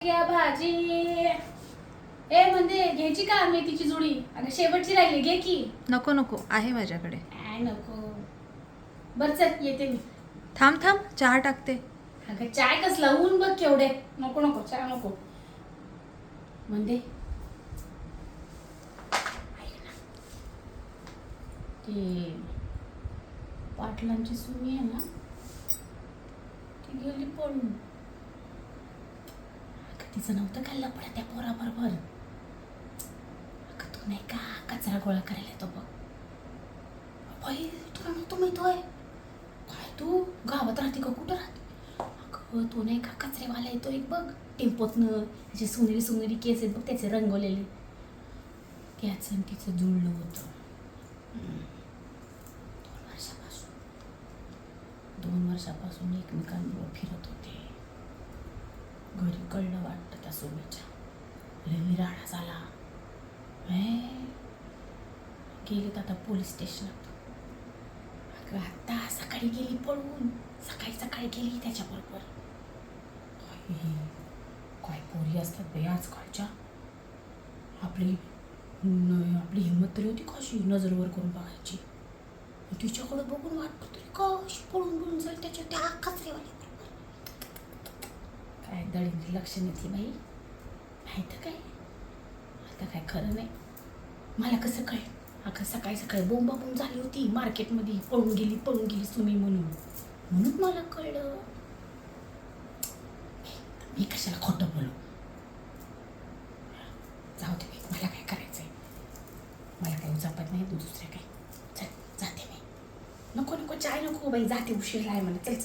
घ्या भाजी. ए म्हणजे घ्यायची का मेथीची जुडी? अगं शेवटची राहिली, घे की. नको नको आहे माझ्याकडे. नको. बर चल येते मी. थांब थांब चहा टाकते. अगं चाय कसला, ऊन बघ केवढे. नको नको चहा नको. म्हणजे ते पाटलांची सुनी आहे ना, ती गेली पळून. अगं तिचं नव्हतं काय लपड्या त्या पोराबरोबर. अगं तू नाही का कचरा गोळा करायला येतो बघ. बाई तुला नव्हतं माहितोय काय? तू गावात राहते का कुठं राहते? अगं तो नाही का कचरेवाला येतो एक बघ टेम्पोतनं, त्याचे सोनेरी सोनेरी केस आहेत बघ त्याचे रंगवलेले. त्याचं आणि तिचं जुळलं होतं. 2 वर्षापासून एकमेकांबरोबर फिरत होते. घरी कळलं वाटतं त्या सोबीच्या. लई राडा झाला. गेलीत आता पोलीस स्टेशनात. अगं आता सकाळी गेली पळून. सकाळी गेली त्याच्याबरोबर. काय पोरी असतात बाई आजकालच्या. आपली हिंमत तरी होती कशी नजरवर करून बघायची. तिच्याकडे बघून वाटतं तरी कशी पळून जाईल त्याच्या त्या कचरेवाल्या बरोबर. काय दळींची लक्षण येते बाई. माहिती काय आता काय खरं नाही. मला कसं कळेल? अगं सकाळी बोंबाबोंब झाली होती मार्केटमध्ये. पळून गेली सुमी म्हणून मला कळलं. मी कशाला खोटं बोलू? जाऊ दे बाई, मला काय करायचंय. मला काही उचापत नाही दुसऱ्या काही. चल जाते मी. नको चाय नको बाई, जाते उशीर आहे मला. चल